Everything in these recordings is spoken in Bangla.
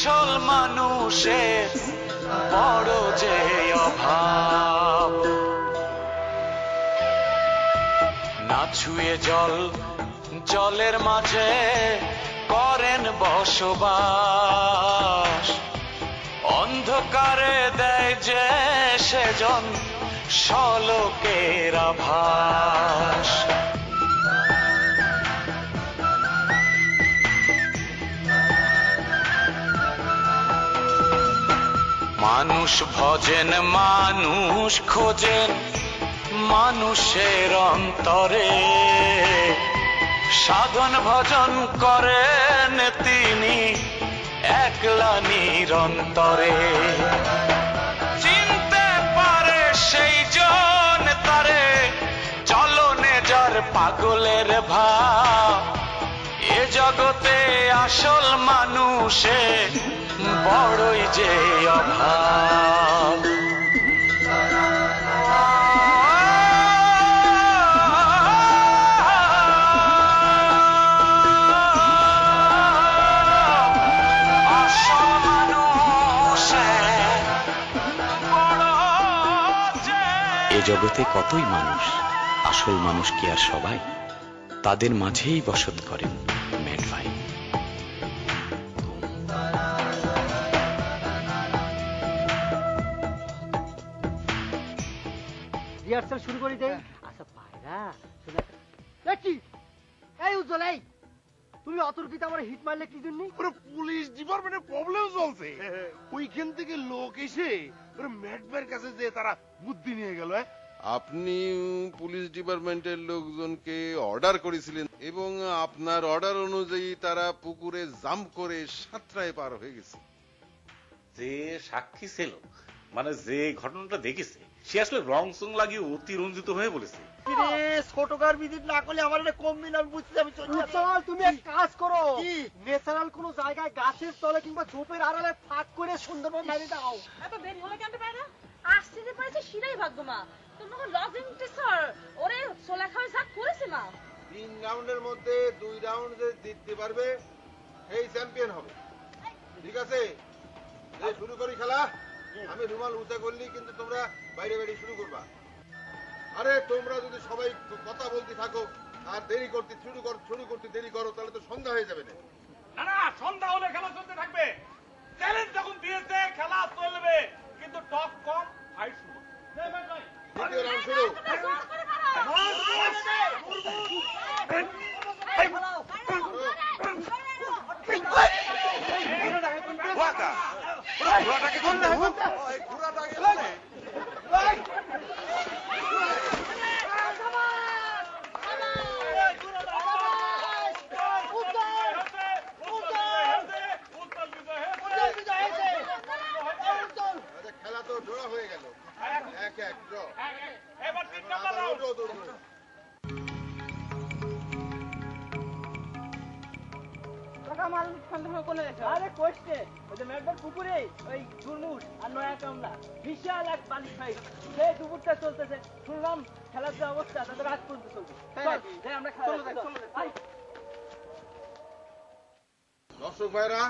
আসল মানুষের বড় যে অভাব। না ছুঁয়ে জল, জলের মাঝে করেন বসবাস, অন্ধকারে দেয় যে সেজন শলোকের আভাস। মানুষ ভজেন, মানুষ খোঁজেন মানুষের অন্তরে, সাধন ভজন করেন তিনি একলা নিরন্তরে। চিনতে পারে সেই জন তারে, চলনে যার পাগলের ভাব। এ জগতে আসল মানুষে বড়ই যে অভাব। এ জগতে কতই মানুষ, আসল মানুষ কি আর সবাই? তাদের মাঝেই বসত করেন ম্যাড ভাই। রিহার্সাল শুরু করে দেই। আচ্ছা পায়রা শুনে দেখি, এই উজ্জ্বল, এই তুমি অতর্কিত আমার হিট মারলে কি জন্য? পুলিশ ডিপার্টমেন্টে প্রবলেম চলছে, ওইখান থেকে লোক এসে ম্যাড ভাইয়ের কাছে যে তারা বুদ্ধি নিয়ে গেল। আপনি পুলিশ ডিপার্টমেন্টের লোকজনকে অর্ডার করেছিলেন এবং আপনার অর্ডার অনুযায়ী তারা পুকুরে জাম্প করে সাঁতরায় পার হয়ে গেছে। যে সাক্ষী ছিল, মানে যে ঘটনাটা দেখেছে, সে আসলে রং সং লাগিয়ে অতিরঞ্জিত হয়ে বলেছে। ছোটকার ভিজিট না করলে আমার কমবি না, আমি বুঝতে আমি চল। তুমি এক কাজ করো, ন্যাচারাল কোন জায়গায় গাছের তলে কিংবা ঝোপের আড়ালে ফাঁক করে সুন্দরভাবে মারি দাও। এত দেরি হলে কেন পারে না? আসতে যে পারেছে সেটাই ভাগ্য মা। তোমাকে লজিং টিচার ওরে সোলা খাওয়া যা করেছে মা। 3 রাউন্ডের মধ্যে 2 রাউন্ড যে জিততে পারবে সেই চ্যাম্পিয়ন হবে। ঠিক আছে, শুরু করি খেলা। আমি রুমাল উঁচা করলি কিন্তু তোমরা বাইরে বাইরে শুরু করবা। আরে তোমরা যদি সবাই কথা বলতে থাকো আর দেরি করতে শুরু করতে দেরি করো তাহলে তো সন্ধ্যা হয়ে যাবে। না না, সন্ধ্যা হলে খেলা চলতে থাকবে। চ্যালেঞ্জ যখন দিয়েছে খেলা চলবে, কিন্তু টপ কম ফাইট শুরু। দ্বিতীয় রাউন্ড শুরু। খেলা তো জোড়া হয়ে গেল, 1-1 ড্র। এবার 3 নাম্বার রাউন্ড। আরে কোয়েস্টে ওই যে ম্যাডবার পুকুরে ওই দুর্মুষ আর নয়া কামলা বিশাল এক বালি ফাইট, সেই দুপুরটা চলতেছে। শুনলাম খেলার যে অবস্থা তাদের রাত পর্যন্ত চলবে। আমরা খেলা দর্শক ভাইরা,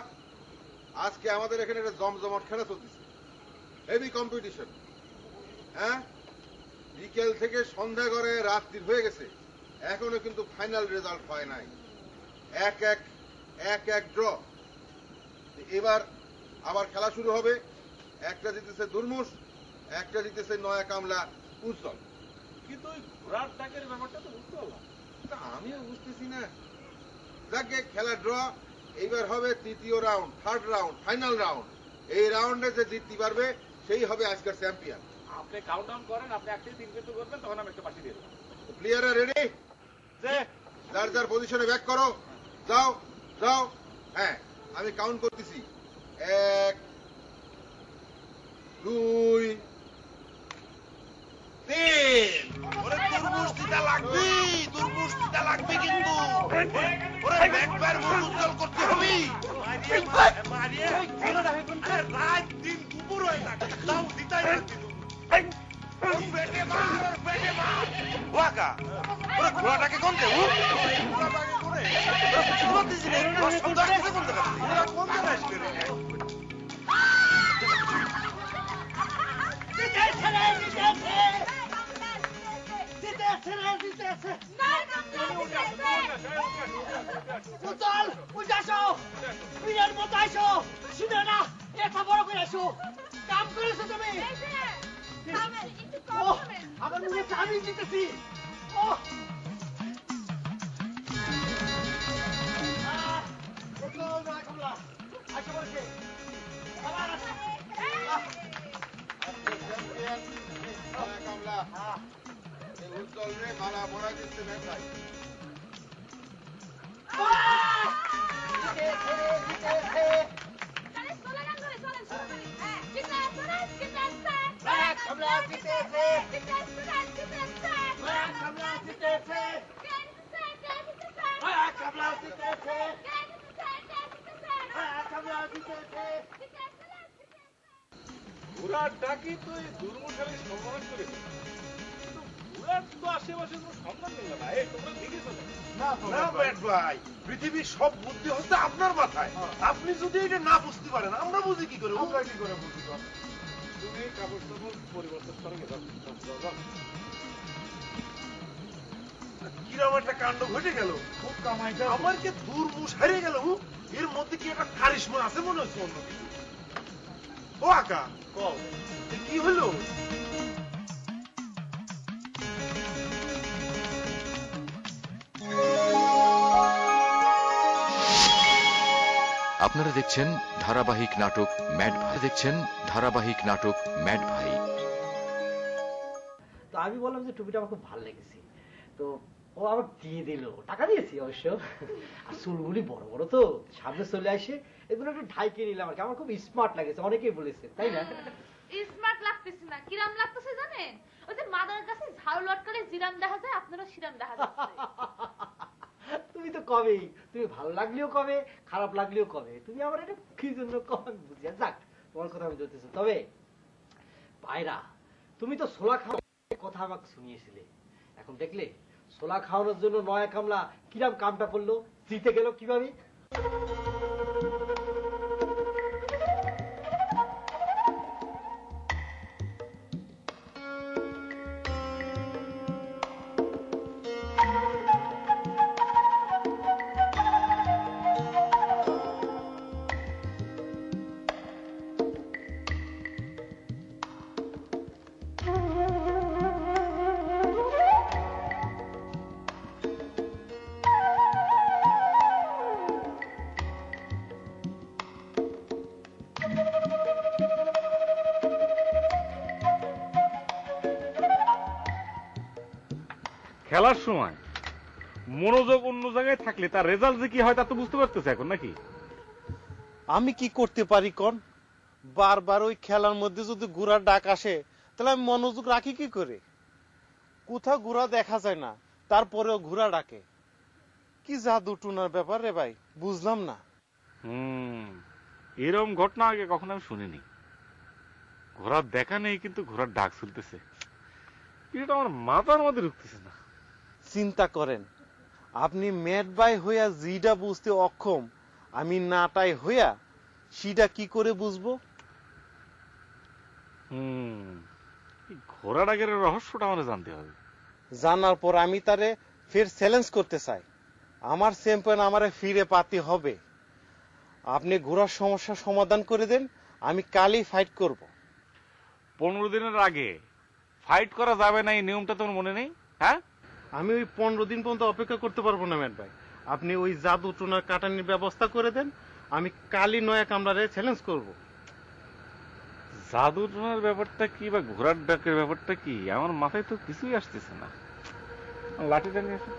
আজকে আমাদের এখানে একটা জমজমাট খেলা চলতেছে, হেভি কম্পিটিশন। হ্যাঁ, বিকেল থেকে সন্ধ্যা করে রাত্রি হয়ে গেছে, এখনো কিন্তু ফাইনাল রেজাল্ট হয় নাই। 1-1 ড্র। এবার আবার খেলা শুরু হবে। একটা জিতেছে দুর্মুষ, একটা জিতেছে নয়া কামলা উজ্জ্বল। কিন্তু ওই ঘোড়ার টাকের ব্যাপারটা তো বুঝতে পারলাম, আমিও বুঝতেছি না। যাকে খেলা ড্র। এইবার হবে তৃতীয় round, third round, final round. এই রাউন্ডে যে জিততে পারবে সেই হবে আজকের চ্যাম্পিয়ন। আপনি কাউন্ট ডাউন করেন, আপনি 1 থেকে 3 কিন্তু করবেন, তখন আমি একটা পাশে দিয়ে দেবো। প্লেয়াররা রেডি? যার যার পজিশনে ব্যাক করো, যাও যাও। হ্যাঁ, আমি কাউন্ট করতেছি। 1 2 3। ওরে দুর্বুষ্টিটা লাগবে, দুর্বুষ্টিটা লাগবে কিন্তু। ওরে ব্যাকবার উজ্জ্বল করতে হবে। মারিয়ে রাত দিন দুপুর হয়ে থাকে, তাও দিতাই রাখছি। বেটে মার, বেটে মার। ওয়াকা ওরে ঘোড়াটাকে কোন দে? ঘোড়াটাকে কোনে? ওরে সন্ধ্যা কিছু কোন জায়গা? কোন জায়গায় আসবে রে? করে আসো, কাম করেছো তুমি। আমার মনে হচ্ছে আমি জিতেছি। আশা বলছে কামলা উজ্জ্বল রে মারা মরা দিচ্ছে ভাই। ঘোড়ার ডাকি তো এই দুর্মশালী সম্মান করে ঘোড়ার তো আশেপাশে কোনো সম্মান নেই না। এই তোমরা দেখেছো না ব্যাট ভাই, পৃথিবীর সব বুদ্ধি হচ্ছে আপনার মাথায়। আপনি যদি এটা না বুঝতে পারেন আমরা বুঝি কি করে? আমরা কি করে বুঝি? তুমি কাপড় টাপড় পরিবর্তন করে কিরম একটা কাণ্ড ঘটে গেল। খুব কামাইটা আমার কি দুর্মুষ হারিয়ে গেল। এর মধ্যে কি একটা কারিশমা আছে মনে হচ্ছে অন্য কিছু। ও আকা কম কি হলো? আপনারা দেখছেন ধারাবাহিক নাটক ম্যাড ভাই। তো আমি বললাম যে টুপিটা আমার খুব ভালো লেগেছে, তো ও আবার দিয়ে দিল, টাকা দিয়েছি অবশ্য। আর চুলগুলি বড় বড় তো সামনে চলে আসে, এগুলো একটু ঢাইকে নিলাম আর কি। আমার খুব স্মার্ট লাগেছে, অনেকেই বলেছে, তাই না? স্মার্ট লাগতেছে না, কিরাম লাগতেছে জানেন? ওই যে মাদার কাছে ঝাড়ু লটকালে জিরাম দেখা যায়, আপনারও সিরাম দেখা যাচ্ছে। তুমি তো কবেই, তুমি ভালো লাগলেও কবে, খারাপ লাগলেও কবে, তুমি আমার এটা কি জন্য কবে বুঝি। যাক, তোমার কথা আমি বলতেছি। তবে পায়রা, তুমি তো ছোলা খাওয়ার কথা আমাকে শুনিয়েছিলে, এখন দেখলে ছোলা খাওয়ানোর জন্য নয়া কামলা কিরাম কামটা করলো, জিতে গেল কিভাবে। খেলার সময় মনোযোগ অন্য জায়গায় থাকলে তার রেজাল্ট যে কি হয় তা তো বুঝতে পারতেছে এখন নাকি? আমি কি করতে পারি কোন? বারবার ওই খেলার মধ্যে যদি ঘোড়ার ডাক আসে তাহলে আমি মনোযোগ রাখি কি করে? কোথাও ঘোড়া দেখা যায় না, তারপরেও ঘোড়া ডাকে। কি জাদু টুনার ব্যাপার রে ভাই, বুঝলাম না। এরকম ঘটনা আগে কখনো আমি শুনিনি। ঘোড়ার দেখা নেই কিন্তু ঘোড়ার ডাক চলতেছে, এটা আমার মাথার মধ্যে ঢুকতেছে না। চিন্তা করেন, আপনি ম্যাড ভাই হইয়া জিটা বুঝতে অক্ষম, আমি নাটাই হইয়া সেটা কি করে বুঝবো? ঘোড়া ডাকের রহস্যটা আমার জানতে হবে। জানার পর আমি তারে ফের চ্যালেঞ্জ করতে চাই, আমার চ্যাম্পিয়ন আমারে ফিরে পাতে হবে। আপনি ঘোড়ার সমস্যা সমাধান করে দেন, আমি কালই ফাইট করব। 15 দিনের আগে ফাইট করা যাবে না, এই নিয়মটা তোমার মনে নেই? হ্যাঁ, আমি ওই 15 দিন পর্যন্ত অপেক্ষা করতে পারবো না ম্যাড ভাই। আপনি ওই জাদু টোনার কাটানির ব্যবস্থা করে দেন, আমি কালই নয়া কামরারে চ্যালেঞ্জ করব। জাদু টোনার ব্যাপারটা কি বা ঘোড়ার ডাকের ব্যাপারটা কি আমার মাথায় তো কিছুই আসতেছে না। লাঠিটা নিয়ে এসে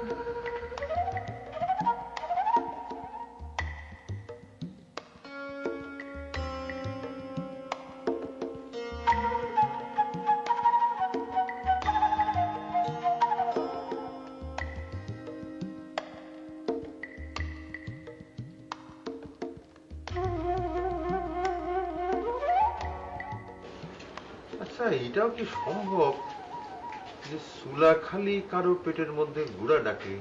আচ্ছা, এটাও কি সম্ভব যে সুলা খালি কারো পেটের মধ্যে ঘোড়া ডাকে?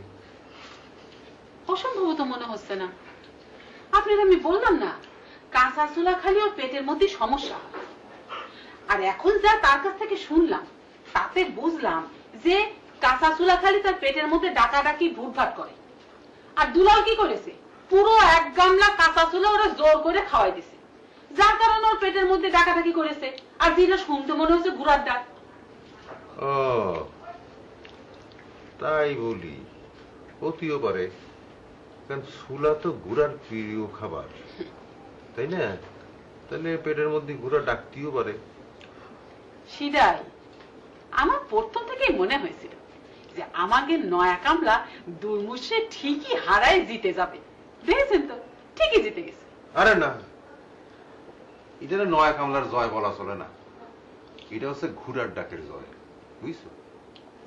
অসম্ভব তো মনে হচ্ছে না। আপনার আমি বললাম না, কাঁচা চুলা খালি ওর পেটের মধ্যে সমস্যা। আর এখন যা তার কাছ থেকে শুনলাম তাতে বুঝলাম যে কাঁচা চুলা খালি তার পেটের মধ্যে ডাকাডাকি ভুটভাট করে। আর দুলাল কি করেছে, পুরো 1 গামলা কাঁচা চুলা ওরা জোর করে খাওয়াই দিছে। যার কারণে ওর পেটের মধ্যে ডাকাডাকি করেছে, আর যেটা শুনতে মনে হচ্ছে ঘোড়ার ডাক। ও তাই বলি, হতেও পারে, কারণ সুলা তো ঘোড়ার প্রিয় খাবার, তাই না? তাহলে পেটের মধ্যে ঘোড়া ডাকতেও পারে। সেটাই আমার প্রথম থেকেই মনে হয়েছিল যে আমাকে নয়া কামলা দুর্মুষে ঠিকই হারায় জিতে যাবে। দেখেছেন তো, ঠিকই জিতে গেছে। আরে না, এটা নয়া কামলার জয় বলা চলে না, এটা হচ্ছে ঘোড়ার ডাকের জয়, বুঝছো?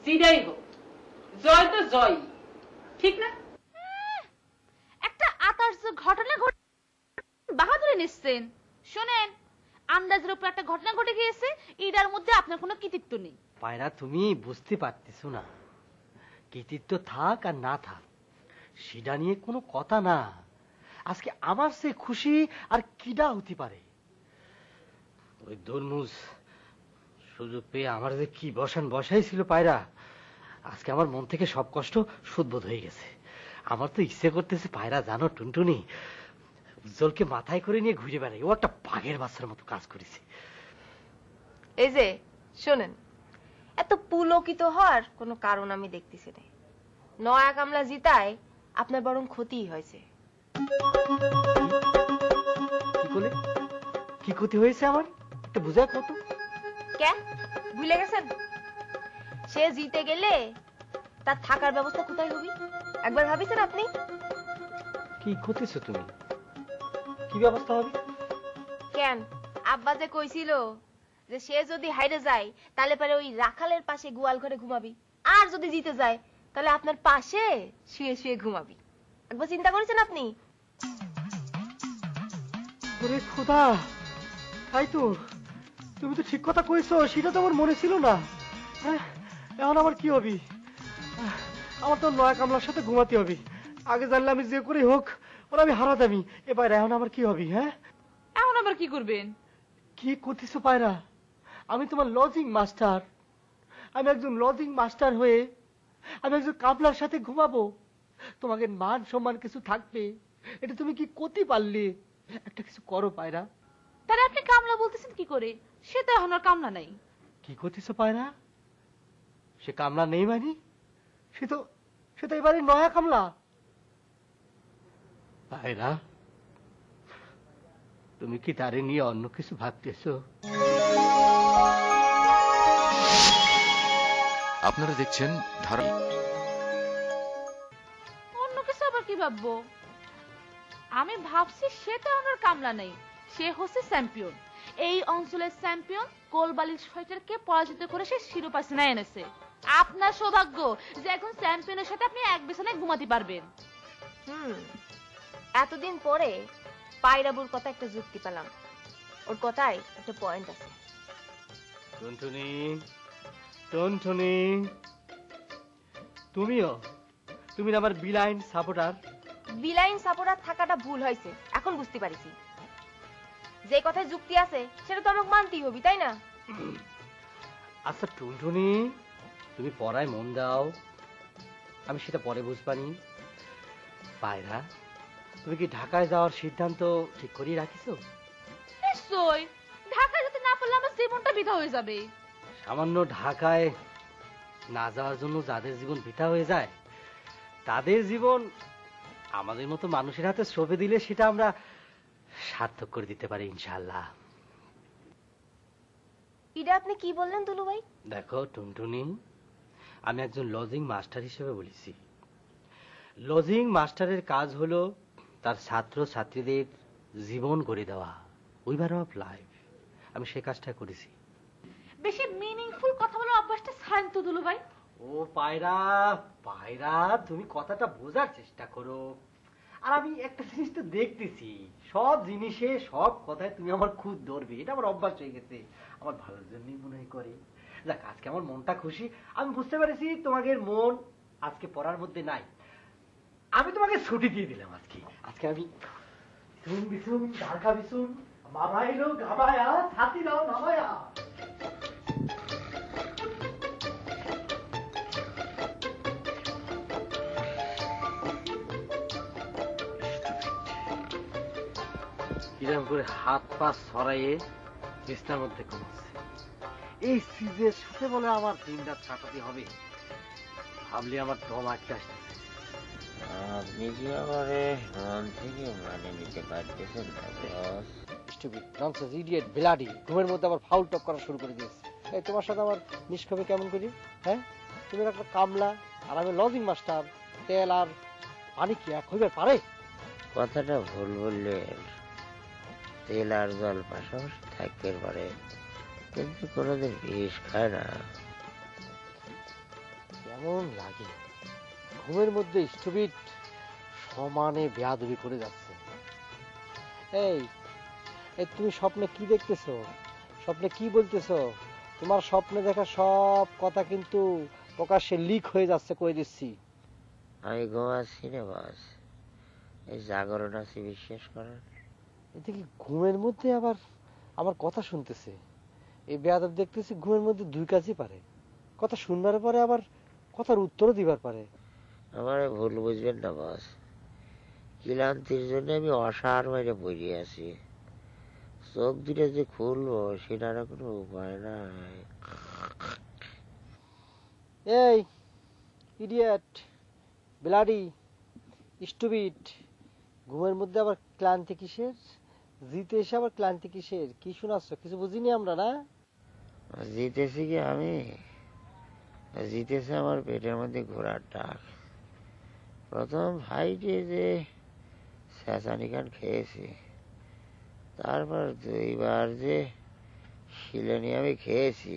যেটাই হোক, জয় তো জয়, ঠিক না? একটা আতার্য ঘটনা ঘটে বাহাদুরি নিচ্ছেন। শোনেন, আন্দাজের উপর একটা ঘটনা ঘটে গিয়েছে, এটার মধ্যে আপনার কোনো কৃতিত্ব নেই। পায়রা, তুমি বুঝতে পারতেছো না, কৃতিত্ব থাক আর না থাক সেটা নিয়ে কোনো কথা না। আজকে আমার সে খুশি আর কিডা হতে পারে। ওই দরমুজ সুযোগ পেয়ে আমার যে কি বসাইছিল পায়রা, আজকে আমার মন থেকে সব কষ্ট সুদবোধ হয়ে গেছে। আমার তো ইচ্ছে করতেছে পায়রা, জানো টুনটুনি, উজ্জ্বলকে মাথায় করে নিয়ে ঘুরে বেড়াই। ও একটা বাঘের বাচ্চার মতো কাজ করেছে। এই যে শোনেন, এত পুলকিত হওয়ার কোনো কারণ আমি দেখতেছি না। নয়া কামলা জিতায় আপনার বরং ক্ষতিই হয়েছে। কি ক্ষতি হয়েছে আমার, একটু বুঝায় কত? কে ভুলে গেছেন? সে জিতে গেলে তার থাকার ব্যবস্থা কোথায় হবে একবার ভাবিছেন আপনি? কি করতেছো তুমি? কি ব্যবস্থা হবে? কেন, আব্বা যে কইছিল যে সে যদি হাইরে যায় তাহলে পরে ওই রাখালের পাশে গোয়াল ঘরে ঘুমাবি, আর যদি জিতে যায় তাহলে আপনার পাশে শুয়ে শুয়ে ঘুমাবি। একবার চিন্তা করেছেন আপনি? ওরে খোদা, তাই তো, তুমি তো ঠিক কথা কইছো, সেটা তো আমার মনে ছিল না। এখন আমার কি হবে? আমার তো নয়া কামলার সাথে ঘুমাতে হবে। আগে জানলে আমি যে করে হোক ওরা আমি হারাতামি। এবার এখন আমার কি হবে? হ্যাঁ, এখন আবার কি করবেন? কি করতেছো পায়রা? আমি তোমার লজিং মাস্টার, আমি একজন লজিং মাস্টার হয়ে আমি একজন কামলার সাথে ঘুমাবো? তোমাকে মান সম্মান কিছু থাকবে, এটা তুমি কি করতে পারলে? একটা কিছু করো পায়রা। তাহলে আপনি কামলা বলতেছেন কি করে? সে তো এখন আর কামলা নাই। কি করতেছো পায়রা? সে কামলা নেই মানে? সে তো এবারে নয়া কামলা। পায়রা, তুমি কি তারে নিয়ে অন্য কিছু ভাবতেছো? আপনারা দেখছেন ধারা। অন্য কিছু আবার কি ভাববো? আমি ভাবছি সে তো আমার কামলা নেই, সে হচ্ছে চ্যাম্পিয়ন। এই অঞ্চলের চ্যাম্পিয়ন কোলবালিশ ফাইটারকে পরাজিত করে সে শিরোপা ছিনায় এনেছে। আপনার সৌভাগ্য যে এখন চ্যাম্পিয়নের সাথে আপনি এক বিছানায় ঘুমাতে পারবেন। এতদিন পরে পায়রাবুর কথা একটা যুক্তি পেলাম, ওর কথায় একটা পয়েন্ট আছে। টুনটুনি, টুনটুনি, তুমি আমার বিলাইন সাপোর্টার। বিলাইন সাপোর্টার থাকাটা ভুল হয়েছে, এখন বুঝতে পারিছি। যে কথায় যুক্তি আছে সেটা তো আমাকে মানতেই হবে, তাই না? আচ্ছা টুনটুনি, তুমি পড়ায় মন দাও, আমি সেটা পরে বুঝবানি। পায়রা, তুমি কি ঢাকায় যাওয়ার সিদ্ধান্ত ঠিক করিয়ে রাখিছো? নিশ্চয়, ঢাকায় যেতে না পারলে আমার জীবনটা বৃথা হয়ে যাবে। সামান্য ঢাকায় না যাওয়ার জন্য যাদের জীবন বৃথা হয়ে যায়, তাদের জীবন আমাদের মতো মানুষের হাতে সঁপে দিলে সেটা আমরা সার্থক করে দিতে পারি ইনশাআল্লাহ। এটা আপনি কি বললেন দুলু ভাই? দেখো টুনটুনি, আমি একজন লজিং মাস্টার হিসেবে বলেছি। লজিং মাস্টারের কাজ হলো তার ছাত্র ছাত্রীদের জীবন গড়ে দেওয়া, উইভার অফ লাইফ। আমি সে কাজটা করেছি। বেশি মিনিংফুল কথা বলার অভ্যাসটা ছাড়েন তো দুলু ভাই। ও পায়রা, পায়রা, তুমি কথাটা বোঝার চেষ্টা করো। আর আমি একটা জিনিস তো দেখতেছি, সব জিনিসে সব কথায় তুমি আমার খুদ ধরবে, এটা আমার অভ্যাস হয়ে গেছে। আমার ভালোর জন্যই মনে হয় করে। যাক, আজকে আমার মনটা খুশি। আমি বুঝতে পারছি তোমাদের মন আজকে পড়ার মধ্যে নাই। আমি তোমাকে ছুটি দিয়ে দিলাম আজকে। আজকে আমি বিছুন ঢাকা বিছুন মামাইলো গাবায়া ছাতি দাও নামায়া। কিরম করে হাত পা ছড়াইয়ে বিছনার মধ্যে ঘুমাচ্ছে। এই সিজের সাথে বলে আমার দিন রাত কাটাতে হবে, ভাবলে আমার দম আটকে আসতেছে। আপনি কি আমারে মন থেকে মানে নিতে পারতেছেন না বস? স্টুপিড ননসেন্স ইডিয়েট ব্লাডি, ঘুমের মধ্যে আবার ফাউল টপ করা শুরু করে দিয়েছে। এই তোমার সাথে আমার নিষ্কবে কেমন করি? হ্যাঁ, তুমি একটা কামলা আর আমি লজিং মাস্টার, তেল আর পানি কি এক হইবার পারে? কথাটা ভুল বললেন, তেল আর জল পাশাপাশি থাকতে পারে, কিন্তু কোনোদিন বিষ খায় না। কেমন লাগে ঘুমের মধ্যে স্টুপিড সমানে বেয়াদবি করে যাচ্ছে। এই এই তুমি স্বপ্নে কি দেখতেছো? স্বপ্নে কি বলতেছো? তোমার স্বপ্নে দেখা সব কথা কিন্তু প্রকাশ্যে লিক হয়ে যাচ্ছে, কই দিচ্ছি। আমি ঘুমাচ্ছি না বস, এই জাগরণ আছে বিশ্বাস করেন। এতে কি ঘুমের মধ্যে আবার আমার কথা শুনতেছে? এই বেয়াদব দেখতেছি ঘুমের মধ্যে দুই কাজই পারে, কথা শুনবার পরে আবার কথার উত্তরও দিবার পারে। আমার ভুল বুঝবেন না বস, ক্লান্তির জন্য আমি অসার বাইরে পড়ে আছি, চোখ দুটো যে খুলবো সেটার কোনো উপায় নাই। এই ইডিয়েট ব্লাডি স্টুপিড, ঘুমের মধ্যে আবার ক্লান্তি কিসের? জিতে এসে আবার ক্লান্তি কিসের? কি শোনাচ্ছ? কিছু বুঝিনি আমরা না। জিতেছি কি আমি? জিতেছে আমার পেটের মধ্যে ঘোড়ার ডাক। প্রথম ফাইটে যে চেঁচানি গান খেয়েছি, তারপর দুইবার যে শিলেনি আমি খেয়েছি,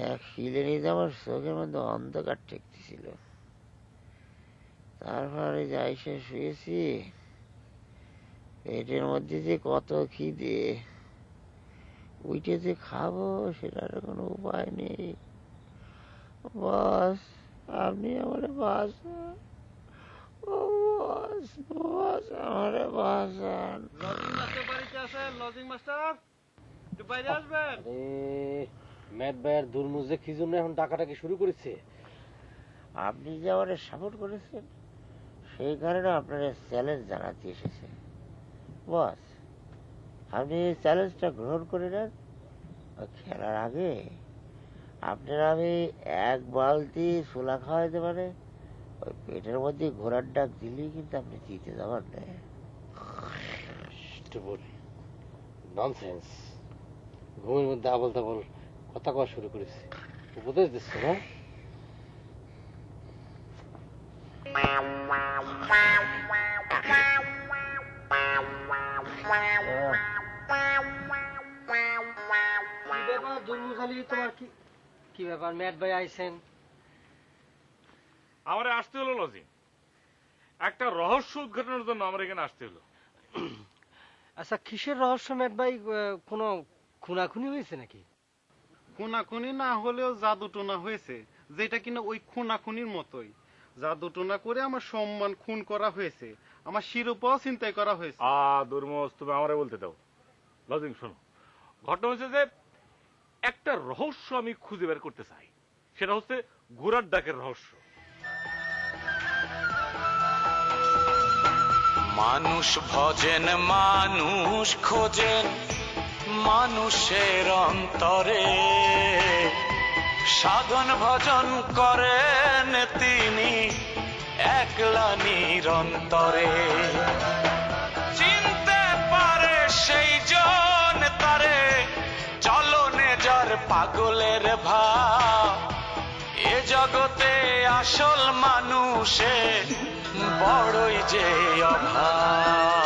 এক শিলেনিতে আমার চোখের মধ্যে অন্ধকার ঠেকতেছিল। তারপরে যাই সে শুয়েছি, পেটের মধ্যে যে কত খিদে, উঠে যে খাবো সেটার কোনো উপায় নেই। বস আপনি আমারে বাঁচান, ও বস বস আমারে বাঁচান। লজিং মাস্টার একটু বাইরে আসবেন। ম্যাট ভাইয়ের দুর্মুজে কি জন্য এখন ডাকাটাকি শুরু করেছে? আপনি যে আমারে সাপোর্ট করেছেন সেই কারণে আপনার চ্যালেঞ্জ জানাতে এসেছে। বস আপনি এই চ্যালেঞ্জটা গ্রহণ করে নেন। খেলার আগে আপনার আমি এক বালতি ছোলা খাওয়াইতে পারে, ওই পেটের মধ্যে ঘোড়ার ডাক দিলেই কিন্তু আপনি জিতে যাবার না। ননসেন্স, ঘুমের মধ্যে আবল তাবল কথা কওয়া শুরু করেছে, উপদেশ দিচ্ছে না? তোমার কি ব্যাপার? ম্যাট ভাই আইছেন? আমার আসতে হলো লজি, একটা রহস্য উদ্ঘাটনের জন্য আমার এখানে আসতে হলো। আচ্ছা কিসের রহস্য ম্যাট ভাই? কোনো খুনাখুনি হয়েছে নাকি? খুনাখুনি না হলেও জাদু টোনা হয়েছে, যেটা কিনা ওই খুনাখুনির মতোই। জাদু টোনা করে আমার সম্মান খুন করা হয়েছে, আমার শিরোপাও চিন্তাই করা হয়েছে। দুর্মোস তুমি আমারে বলতে দাও। লজিং শোনো, ঘটনা হচ্ছে যে একটা রহস্য আমি খুঁজে বের করতে চাই, সেটা হচ্ছে ঘোড়ার ডাকের রহস্য। মানুষ ভজেন মানুষ খোঁজেন মানুষের অন্তরে, সাধন ভজন করেন তিনি একলা নিরন্তরে। চিনতে পারে সেই জন তারে, চলনে যার পাগলের ভাব, এ জগতে আসল মানুষে বড়ই যে অভাব।